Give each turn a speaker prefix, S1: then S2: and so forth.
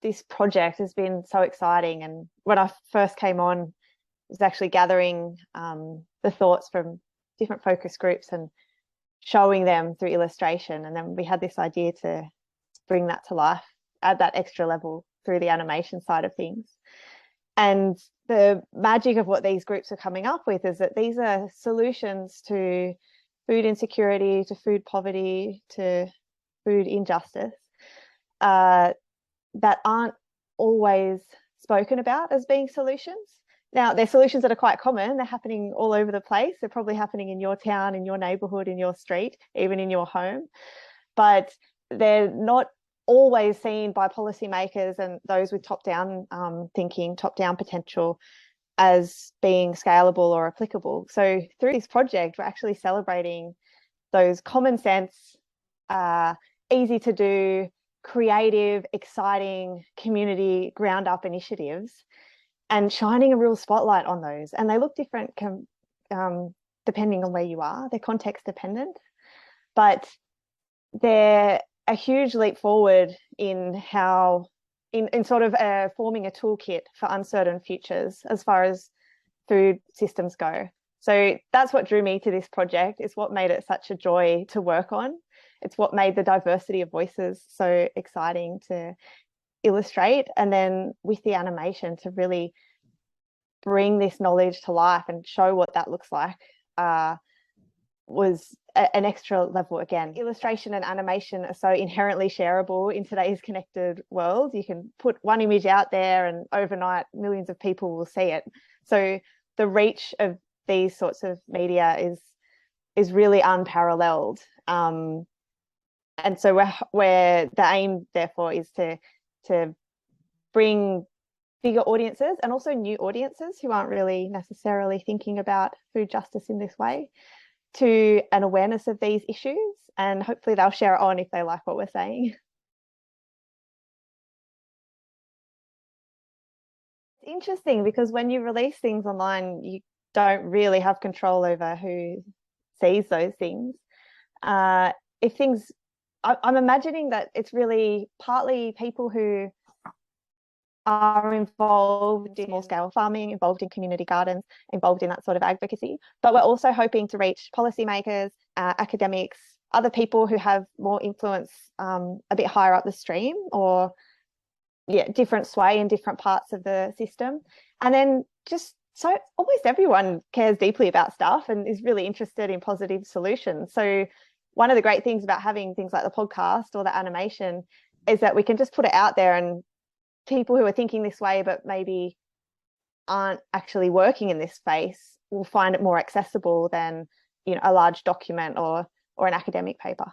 S1: this project has been so exciting. And when I first came on, I was actually gathering the thoughts from different focus groups and showing them through illustration. And then we had this idea to bring that to life, add that extra level through the animation side of things. And the magic of what these groups are coming up with is that these are solutions to food insecurity, to food poverty, to food injustice that aren't always spoken about as being solutions. Now, they're solutions that are quite common. They're happening all over the place. They're probably happening in your town, in your neighbourhood, in your street, even in your home. But they're not always seen by policymakers and those with top-down thinking, top-down potential as being scalable or applicable. So through this project, we're actually celebrating those common sense, easy to do, creative, exciting community ground up initiatives and shining a real spotlight on those. And they look different depending on where you are. They're context dependent, but they're a huge leap forward in how, in sort of forming a toolkit for uncertain futures as far as food systems go. So that's what drew me to this project. It's what made it such a joy to work on. It's what made the diversity of voices so exciting to illustrate. And then with the animation to really bring this knowledge to life and show what that looks like was an extra level again. Illustration and animation are so inherently shareable in today's connected world. You can put one image out there and overnight millions of people will see it. So the reach of these sorts of media is really unparalleled. And so where the aim therefore is to bring bigger audiences and also new audiences who aren't really necessarily thinking about food justice in this way to an awareness of these issues, and hopefully they'll share it on if they like what we're saying. It's interesting because when you release things online, you don't really have control over who sees those things. If things, I'm imagining that it's really partly people who are involved in small-scale farming, involved in community gardens, involved in that sort of advocacy. But we're also hoping to reach policymakers, academics, other people who have more influence a bit higher up the stream or different sway in different parts of the system. And then just so almost everyone cares deeply about stuff and is really interested in positive solutions. So one of the great things about having things like the podcast or the animation is that we can just put it out there, and people who are thinking this way but maybe aren't actually working in this space will find it more accessible than, you know, a large document or an academic paper.